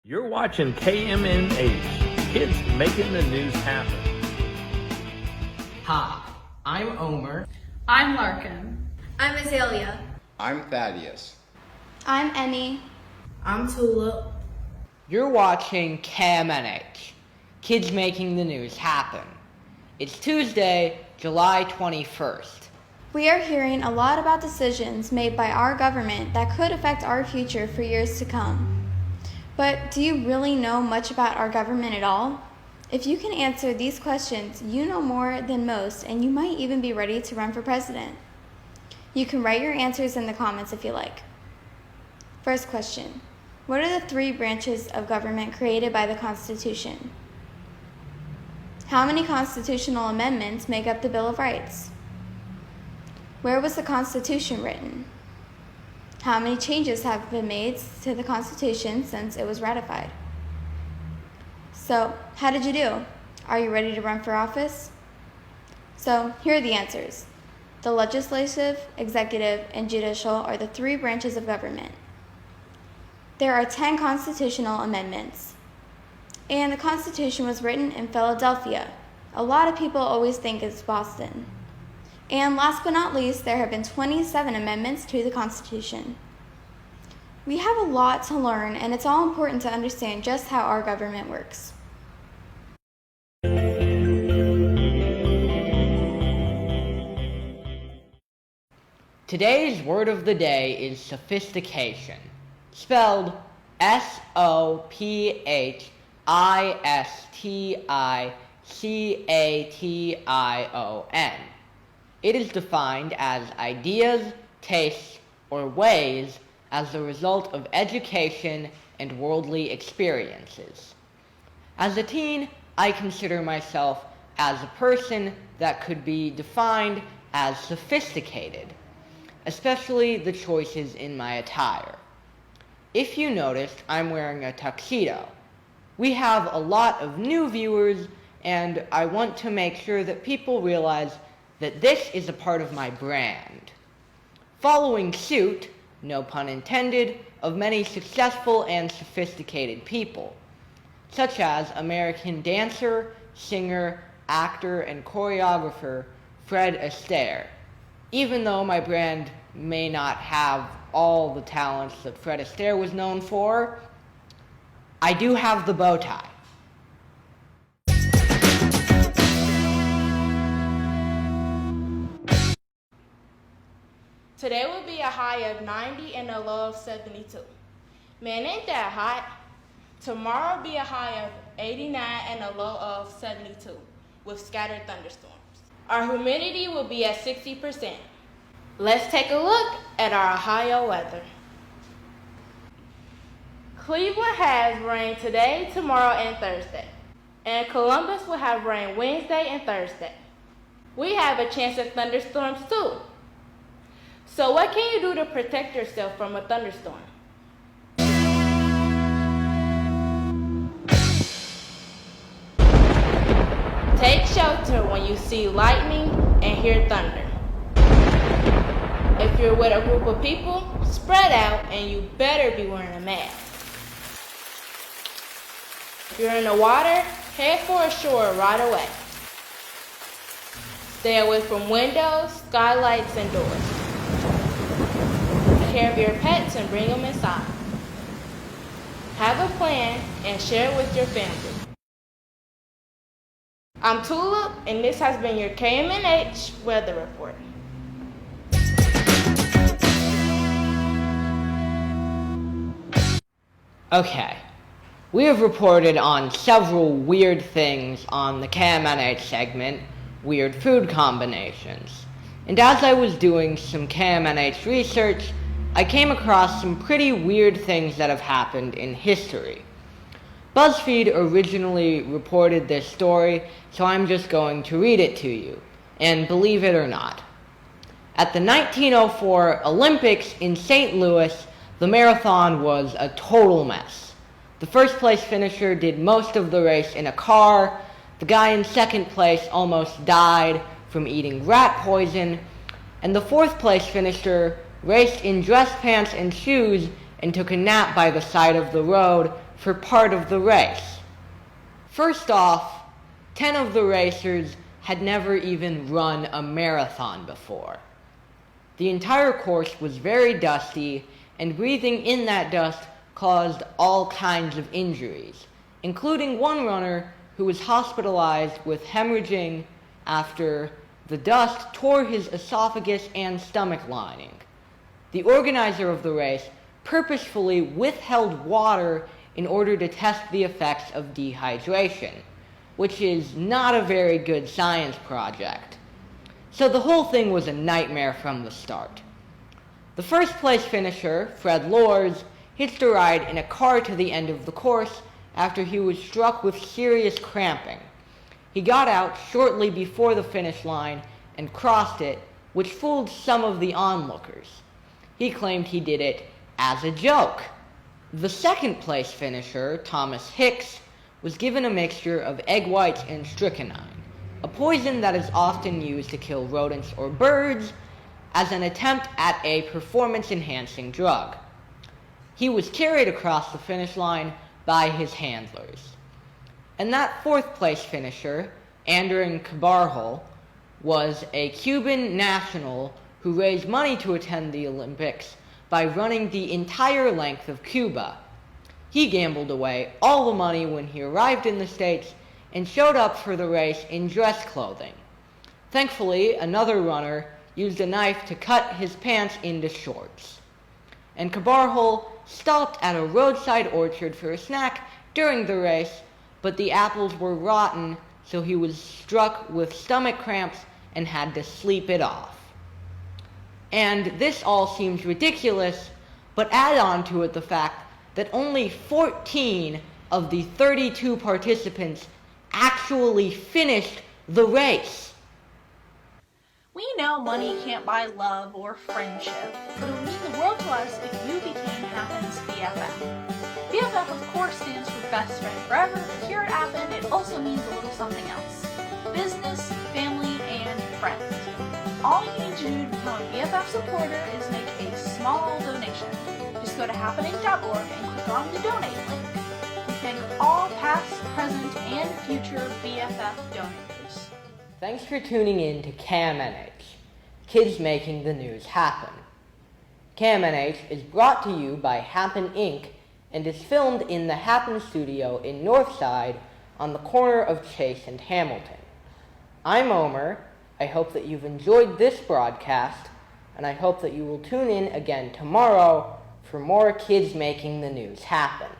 You're watching KMNH, Kids Making the News Happen. Hi, I'm Omer. I'm Larkin. I'm Azalea. I'm Thaddeus. I'm Emmy. I'm Tulip. You're watching KMNH, Kids Making the News Happen. It's Tuesday, July 21st. We are hearing a lot about decisions made by our government that could affect our future for years to come. But do you really know much about our government at all? If you can answer these questions, you know more than most, and you might even be ready to run for president. You can write your answers in the comments if you like. First question. What are the 3 branches of government created by the Constitution? How many constitutional amendments make up the Bill of Rights? Where was the Constitution written? How many changes have been made to the Constitution since it was ratified? So, how did you do? Are you ready to run for office? So, here are the answers. The legislative, executive, and judicial are the 3 branches of government. There are 10 constitutional amendments. And the Constitution was written in Philadelphia. A lot of people always think it's Boston. And last but not least, there have been 27 amendments to the Constitution. We have a lot to learn, and it's all important to understand just how our government works. Today's word of the day is sophistication, spelled S-O-P-H-I-S-T-I-C-A-T-I-O-N. It is defined as ideas, tastes, or ways as the result of education and worldly experiences. As a teen, I consider myself as a person that could be defined as sophisticated, especially the choices in my attire. If you noticed, I'm wearing a tuxedo. We have a lot of new viewers, and I want to make sure that people realize that this is a part of my brand. Following suit, no pun intended, of many successful and sophisticated people, such as American dancer, singer, actor, and choreographer Fred Astaire. Even though my brand may not have all the talents that Fred Astaire was known for, I do have the bow tie. Today will be a high of 90 and a low of 72. Man, ain't that hot? Tomorrow will be a high of 89 and a low of 72 with scattered thunderstorms. Our humidity will be at 60%. Let's take a look at our Ohio weather. Cleveland has rain today, tomorrow, and Thursday. And Columbus will have rain Wednesday and Thursday. We have a chance of thunderstorms too. So what can you do to protect yourself from a thunderstorm? Take shelter when you see lightning and hear thunder. If you're with a group of people, spread out and you better be wearing a mask. If you're in the water, head for a shore right away. Stay away from windows, skylights, and doors. Take care of your pets and bring them inside. Have a plan and share it with your family. I'm Tulip, and this has been your KMNH Weather Report. Okay, we have reported on several weird things on the KMNH segment, Weird Food Combinations. And as I was doing some KMNH research, I came across some pretty weird things that have happened in history. BuzzFeed originally reported this story, so I'm just going to read it to you, and believe it or not. At the 1904 Olympics in St. Louis, the marathon was a total mess. The first place finisher did most of the race in a car, the guy in second place almost died from eating rat poison, and the fourth place finisher raced in dress pants and shoes and took a nap by the side of the road for part of the race. First off, 10 of the racers had never even run a marathon before. The entire course was very dusty, and breathing in that dust caused all kinds of injuries, including one runner who was hospitalized with hemorrhaging after the dust tore his esophagus and stomach lining. The organizer of the race purposefully withheld water in order to test the effects of dehydration, which is not a very good science project. So the whole thing was a nightmare from the start. The first place finisher, Fred Lors, hitched a ride in a car to the end of the course after he was struck with serious cramping. He got out shortly before the finish line and crossed it, which fooled some of the onlookers. He claimed he did it as a joke. The second place finisher, Thomas Hicks, was given a mixture of egg whites and strychnine, a poison that is often used to kill rodents or birds, as an attempt at a performance-enhancing drug. He was carried across the finish line by his handlers. And that fourth place finisher, Andrew Cabarrojal, was a Cuban national who raised money to attend the Olympics by running the entire length of Cuba. He gambled away all the money when he arrived in the States and showed up for the race in dress clothing. Thankfully, another runner used a knife to cut his pants into shorts. And Cabarrojal stopped at a roadside orchard for a snack during the race, but the apples were rotten, so he was struck with stomach cramps and had to sleep it off. And this all seems ridiculous, but add on to it the fact that only 14 of the 32 participants actually finished the race. We know money can't buy love or friendship, but it would mean the world to us if you became Happen's BFF. BFF of course stands for best friend forever, but here at Happen it also means a little something else. Business, family, and friends. All you need to do to become a BFF supporter is make a small donation. Just go to happening.org and click on the donate link. We thank all past, present, and future BFF donors. Thanks for tuning in to KMNH, Kids Making the News Happen. KMNH is brought to you by Happen Inc. and is filmed in the Happen studio in Northside on the corner of Chase and Hamilton. I'm Omer. I hope that you've enjoyed this broadcast, and I hope that you will tune in again tomorrow for more Kids Making the News Happen.